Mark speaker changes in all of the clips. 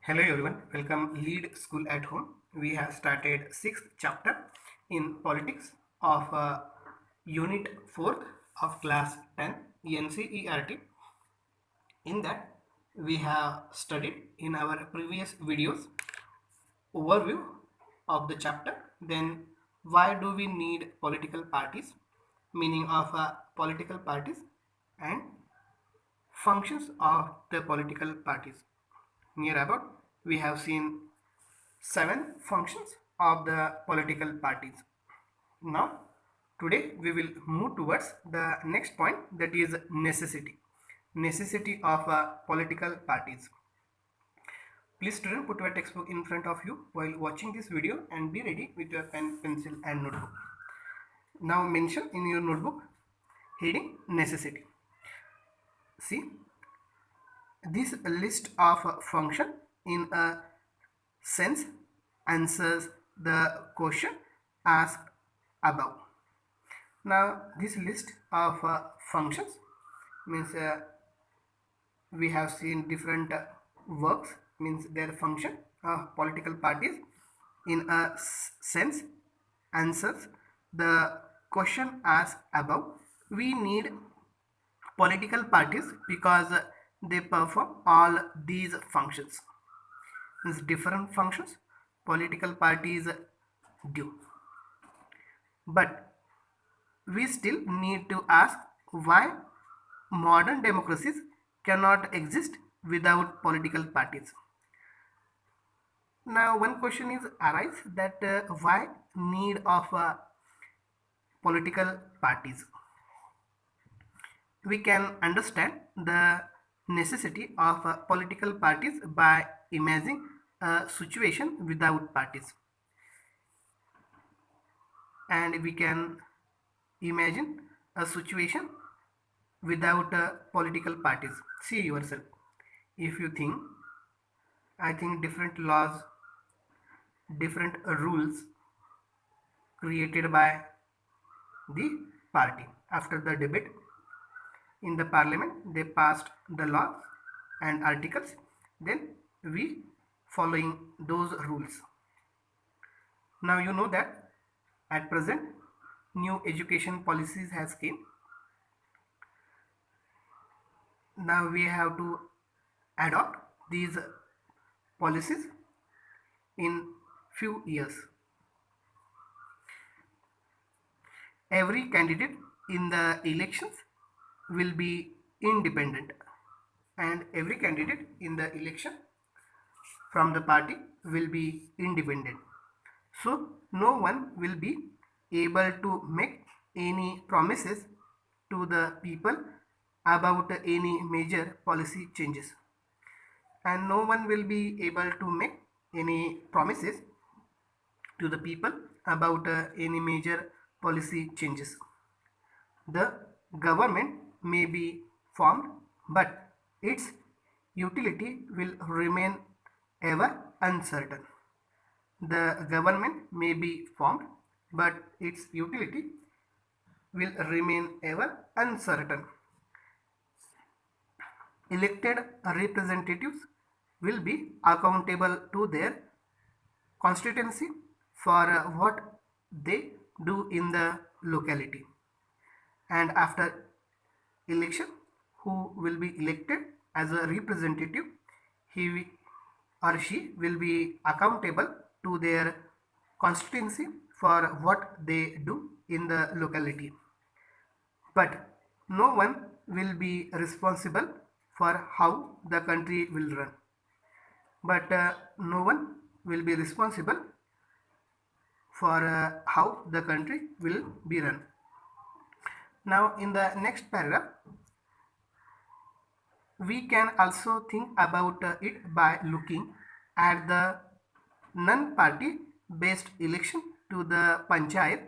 Speaker 1: Hello everyone, welcome Lead School at Home. We have started sixth chapter in politics of unit 4th of class 10 NCERT. In that we have studied in our previous videos overview of the chapter, then why do we need political parties, meaning of political parties, and functions of the political parties. Near about we have seen 7 functions of the political parties. Now, today we will move towards the next point, that is necessity. Necessity of political parties. Please student, put your textbook in front of you while watching this video and be ready with your pen, pencil and notebook. Now mention in your notebook heading necessity. See, this list of function in a sense answers the question asked above. Now this list of functions means we have seen different works, means their function of political parties in a sense answers the question asked above. We need political parties because they perform all these functions. Means different functions political parties do. But we still need to ask why modern democracies cannot exist without political parties. Now one question is arise that why need of political parties. We can understand the necessity of political parties by imagining a situation without parties, and we can imagine a situation without political parties. See yourself. If you think, I think different laws, different rules created by the party. After the debate in the parliament, they passed the laws and articles. Then we following those rules. Now you know that at present new education policies has came. Now we have to adopt these policies in few years. Every candidate in the elections will be independent, and every candidate in the election from the party will be independent. So no one will be able to make any promises to the people about any major policy changes, and no one will be able to make any promises to the people about any major policy changes. The government may be formed, but its utility will remain ever uncertain. The government may be formed, but its utility will remain ever uncertain. Elected representatives will be accountable to their constituency for what they do in the locality, and after election who will be elected as a representative, he or she will be accountable to their constituency for what they do in the locality, but no one will be responsible for how the country will run, but no one will be responsible for how the country will be run. Now in the next paragraph we can also think about it by looking at the non-party based election to the panchayat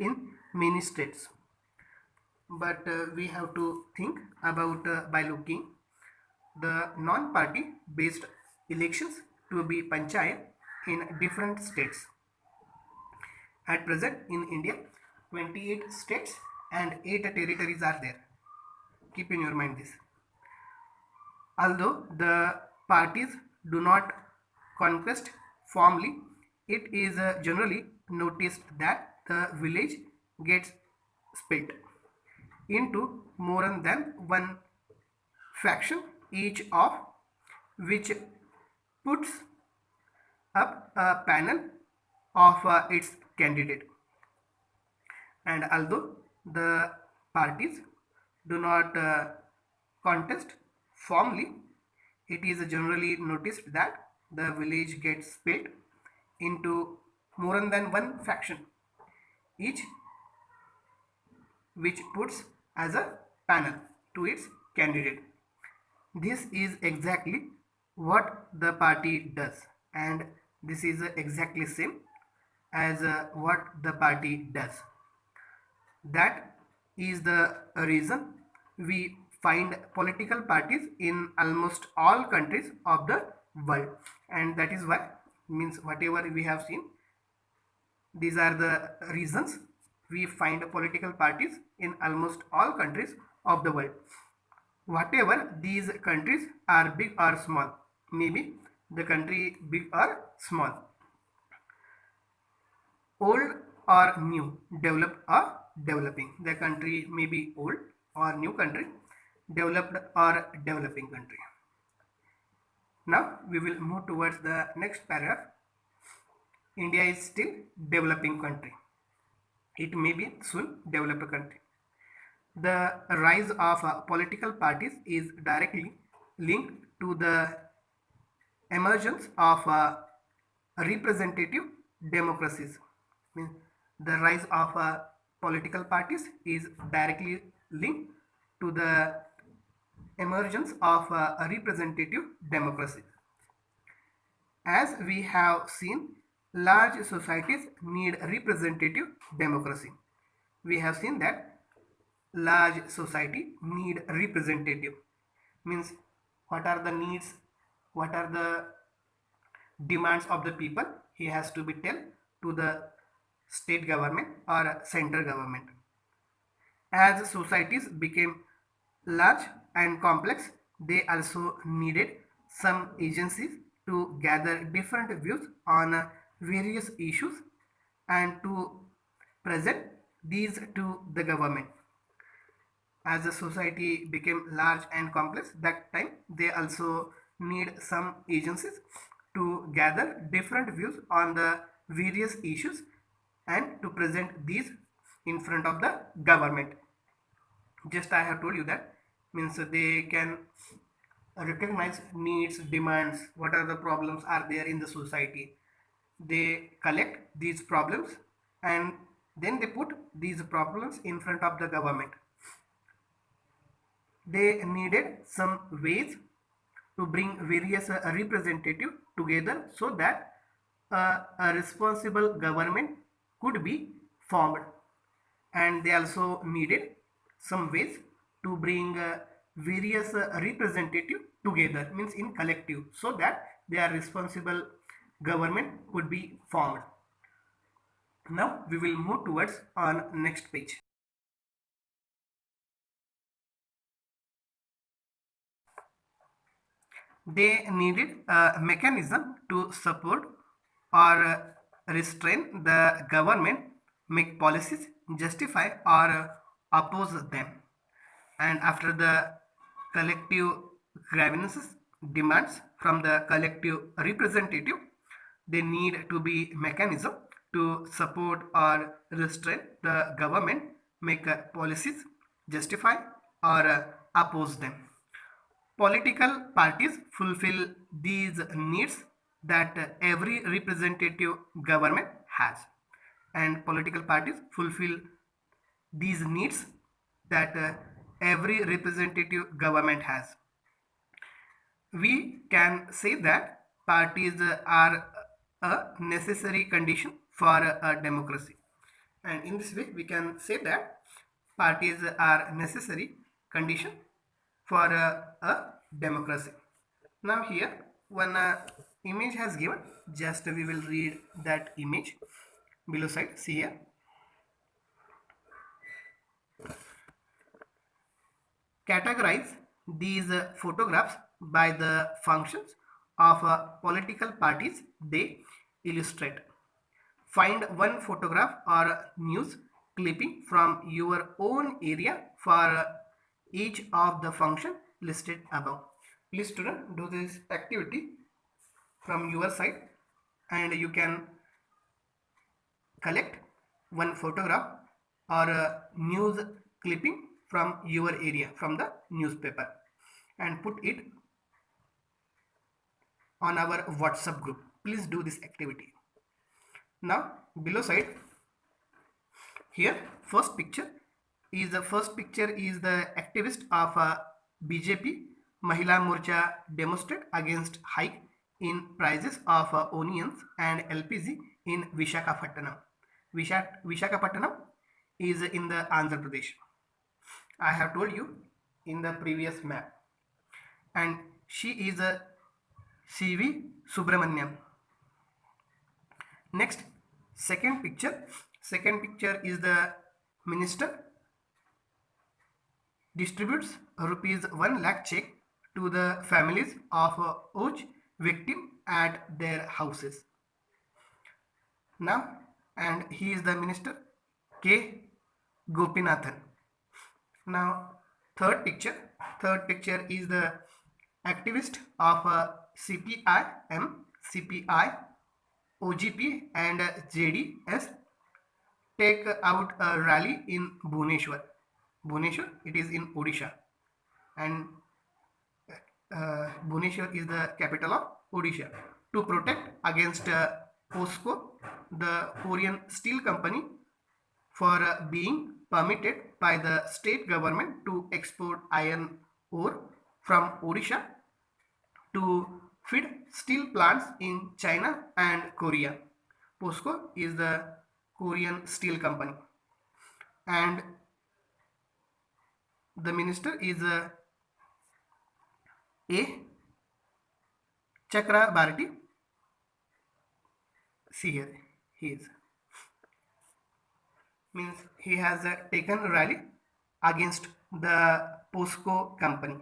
Speaker 1: in many states. But we have to think about by looking the non-party based elections to be panchayat in different states. At present in India 28 states and 8 territories are there. Keep in your mind this. Although the parties do not conquest formally, it is generally noticed that the village gets split into more than one faction, each of which puts up a panel of its candidate. And although the parties do not contest formally, it is generally noticed that the village gets split into more than one faction, each which puts as a panel to its candidate. This is exactly what the party does, and this is exactly same as what the party does. That is the reason we find political parties in almost all countries of the world, and that is why, means whatever we have seen, these are the reasons we find political parties in almost all countries of the world. Whatever these countries are big or small, maybe the country big or small, old or new, developed or developing. The country may be old or new country, developed or developing country. Now we will move towards the next paragraph. India is still developing country. It may be soon developed country. The rise of political parties is directly linked to the emergence of representative democracies. The rise of political parties is directly linked to the emergence of a representative democracy. As we have seen, large societies need representative democracy. We have seen that large society need representative, means what are the needs, what are the demands of the people, he has to be tell to the state government or central government. As societies became large and complex, they also needed some agencies to gather different views on various issues and to present these to the government. As the society became large and complex, that time they also need some agencies to gather different views on the various issues and to present these in front of the government. Just I have told you that, means they can recognize needs, demands, what are the problems are there in the society. They collect these problems and then they put these problems in front of the government. They needed some ways to bring various representatives together so that a responsible government could be formed, and they also needed some ways to bring various representative together, means in collective, so that their responsible government could be formed. Now we will move towards on next page. They needed a mechanism to support or restrain the government, make policies, justify or oppose them. And after the collective grievances demands from the collective representative, they need to be mechanism to support or restrain the government, make policies, justify or oppose them. Political parties fulfill these needs that every representative government has, and political parties fulfill these needs that every representative government has. We can say that parties are a necessary condition for a democracy, and in this way we can say that parties are necessary condition for a democracy. Now here one image has given, just we will read that image below side. See here, categorize these photographs by the functions of political parties they illustrate. Find one photograph or news clipping from your own area for each of the function listed above. Please student do this activity from your side, and you can collect one photograph or a news clipping from your area from the newspaper and put it on our WhatsApp group. Please do this activity. Now below side here first picture is the activist of BJP Mahila Morcha demonstrate against hike in prices of onions and LPG in Visakhapatnam. Visakhapatnam is in the Andhra Pradesh. I have told you in the previous map. And she is a CV Subramaniam. Next, second picture. Second picture is the minister distributes rupees 1 lakh check to the families of each victim at their houses. Now, and he is the minister K. Gopinathan. Now, third picture is the activist of CPI-M, CPI, OGP and JDS take out a rally in Bhubaneswar. Bhubaneswar, it is in Odisha, and Bhubaneswar is the capital of Odisha, to protest against POSCO, the Korean steel company, for being permitted by the state government to export iron ore from Odisha to feed steel plants in China and Korea. POSCO is the Korean steel company, and the minister is A. Chakrabarti. See here, he is. Means he has taken rally against the POSCO company.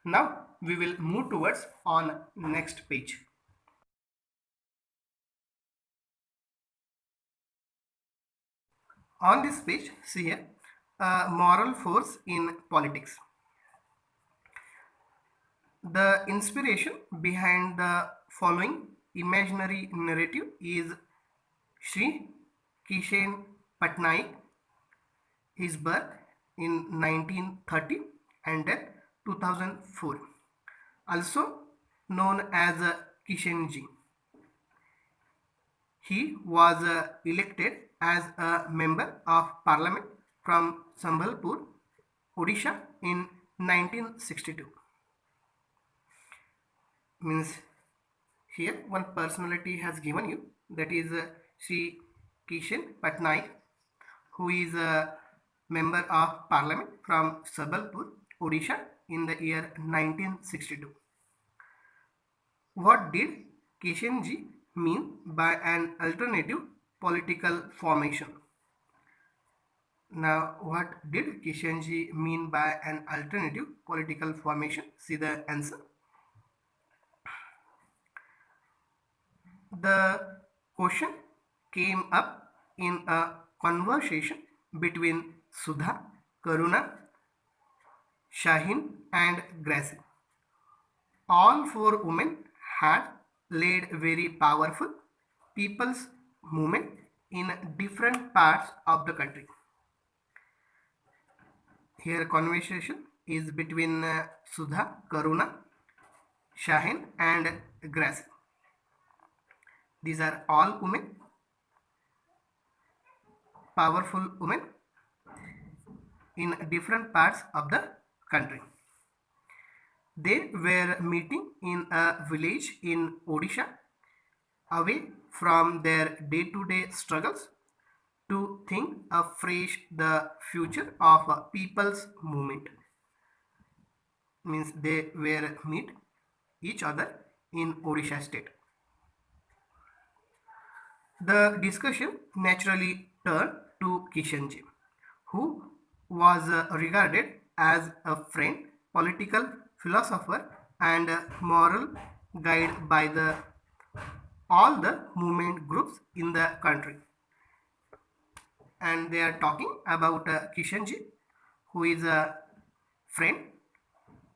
Speaker 1: Now we will move towards on next page. On this page, see here, moral force in politics. The inspiration behind the following imaginary narrative is Sri Kishen Patnaik, his birth in 1930 and death 2004, also known as Kishenji. He was elected as a member of parliament from Sambhalpur, Odisha in 1962. Means here one personality has given you, that is Sri Kishen Patnaik, who is a member of parliament from Sambalpur, Odisha in the year 1962. What did Kishenji mean by an alternative political formation? Now, what did Kishenji mean by an alternative political formation? See the answer. The question came up in a conversation between Sudha, Karuna, Shaheen and Gracie. All four women had led very powerful people's movement in different parts of the country. Here conversation is between Sudha, Karuna, Shaheen and Gracie. These are all women, powerful women in different parts of the country. They were meeting in a village in Odisha, away from their day-to-day struggles, to think afresh the future of a people's movement. Means they were meet each other in Odisha state. The discussion naturally turned to Kishenji, who was regarded as a friend, political philosopher and moral guided by the all the movement groups in the country. And they are talking about Kishanji, who is a friend,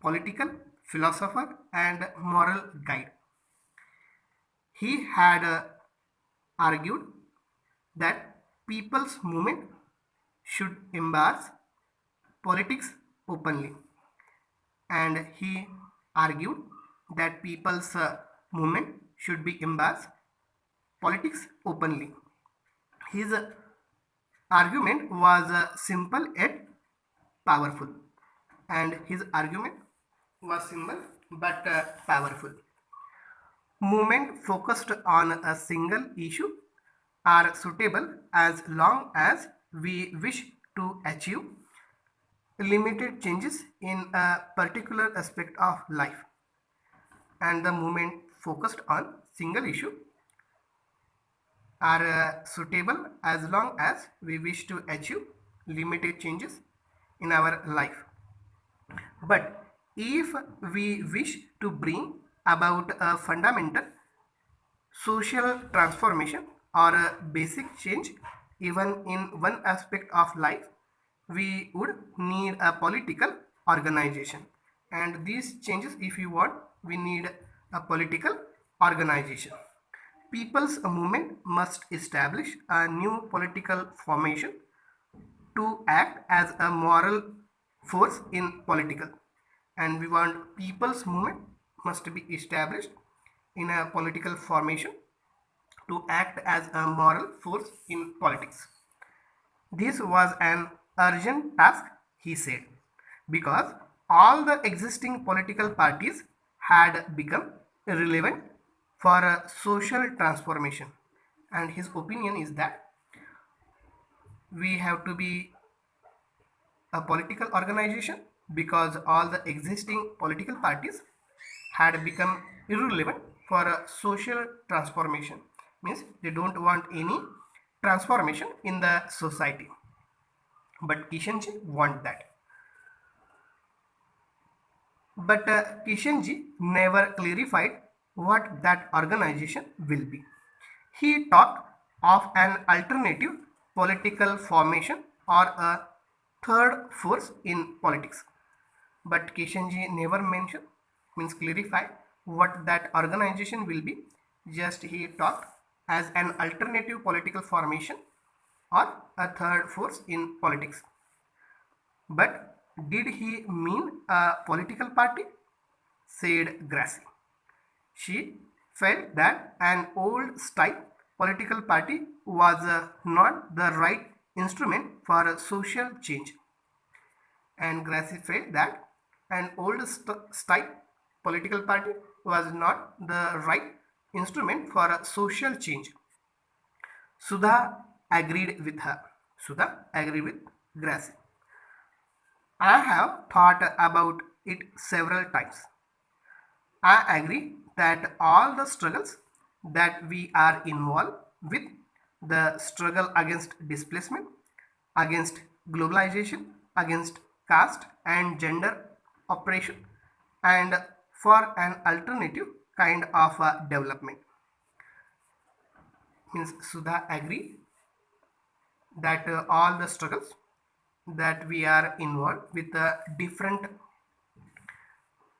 Speaker 1: political philosopher, and moral guide. He had argued that people's movement should embrace politics openly, and he argued that people's movement should be embrace politics openly. His argument was simple yet powerful, and his argument was simple but powerful. Movement focused on a single issue are suitable as long as we wish to achieve limited changes in a particular aspect of life, and the movement focused on single issue are suitable as long as we wish to achieve limited changes in our life. But if we wish to bring about a fundamental social transformation or a basic change even in one aspect of life, we would need a political organization. And these changes, if you want, we need a political organization. People's movement must establish a new political formation to act as a moral force in political, and we want people's movement must be established in a political formation to act as a moral force in politics. This was an urgent task, he said, because all the existing political parties had become irrelevant for a social transformation. And his opinion is that we have to be a political organization because all the existing political parties had become irrelevant for a social transformation, means they don't want any transformation in the society, but Kishanji want that. But Kishanji never clarified what that organization will be. He talked of an alternative political formation or a third force in politics, but Kishanji never mentioned, means clarify what that organization will be. Just he talked as an alternative political formation or a third force in politics. But did he mean a political party? Said Gracie. She felt that an old style political party was not the right instrument for a social change. And Gracie felt that an old style political party was not the right instrument for a social change. Sudha agreed with her. Sudha agreed with Gracie. I have thought about it several times. I agree that all the struggles that we are involved with, the struggle against displacement, against globalization, against caste and gender oppression, and for an alternative kind of development. Means Sudha agree that all the struggles that we are involved with a different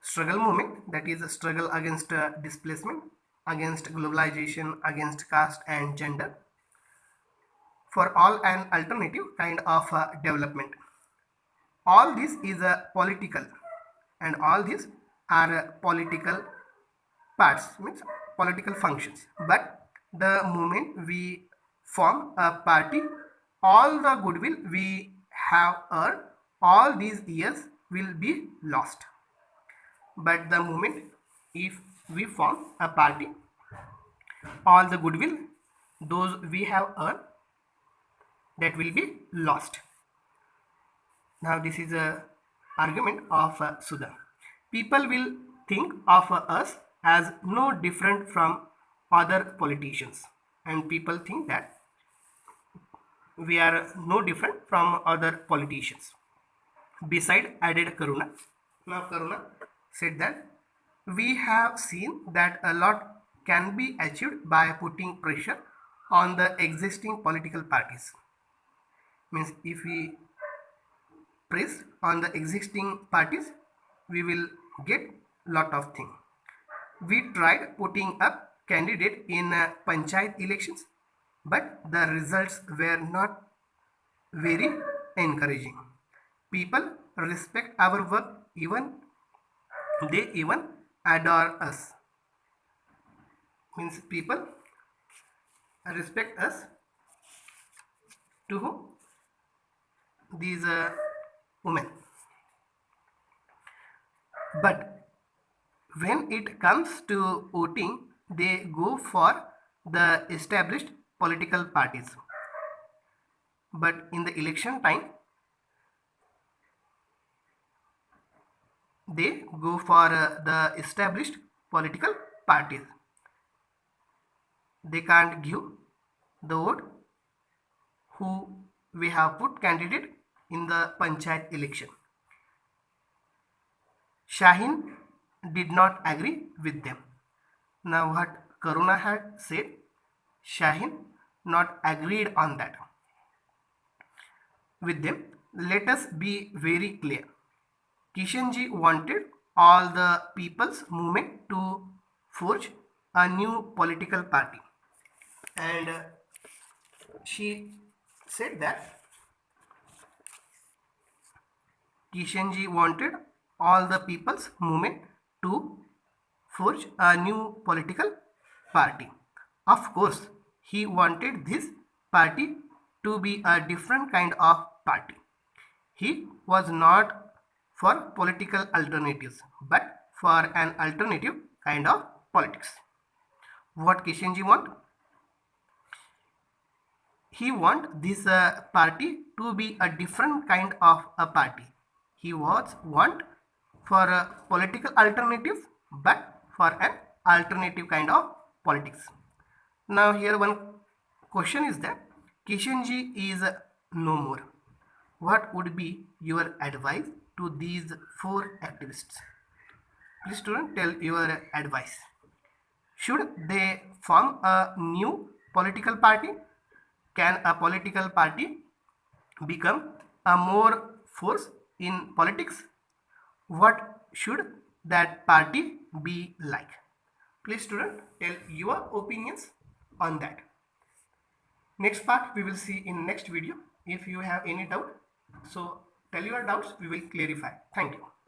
Speaker 1: struggle movement, that is a struggle against displacement, against globalization, against caste and gender, for all an alternative kind of development. All this is a political, and all these are political parts, means political functions. But the moment we form a party, all the goodwill we have earned all these years will be lost. But the moment if we form a party, all the goodwill those we have earned, that will be lost. Now this is a argument of Sudha. People will think of us as no different from other politicians, and people think that we are no different from other politicians. Beside, added Karuna. Now Karuna said that we have seen that a lot can be achieved by putting pressure on the existing political parties. Means if we press on the existing parties, we will get lot of things. We tried putting up candidate in panchayat elections, but the results were not very encouraging. People respect our work, even they even adore us. Means people respect us to who? These women. But when it comes to voting, they go for the established political parties. But in the election time, they go for the established political parties. They can't give the vote who we have put candidate in the panchayat election. Shaheen did not agree with them. Now what Karuna had said, Shaheen not agreed on that with them. Let us be very clear. Kishanji wanted all the people's movement to forge a new political party, and she said that Kishanji wanted all the people's movement to forge a new political party. Of course, he wanted this party to be a different kind of party. He was not for political alternatives, but for an alternative kind of politics. What Kishanji want? He want this party to be a different kind of a party. He was want for a political alternative, but for an alternative kind of politics. Now here one question is that Kishanji is no more. What would be your advice to these four activists? Please student tell your advice. Should they form a new political party? Can a political party become a more force in politics? What should that party be like? Please student tell your opinions on that. Next part we will see in next video. If you have any doubt, so tell your doubts, we will clarify. Thank you.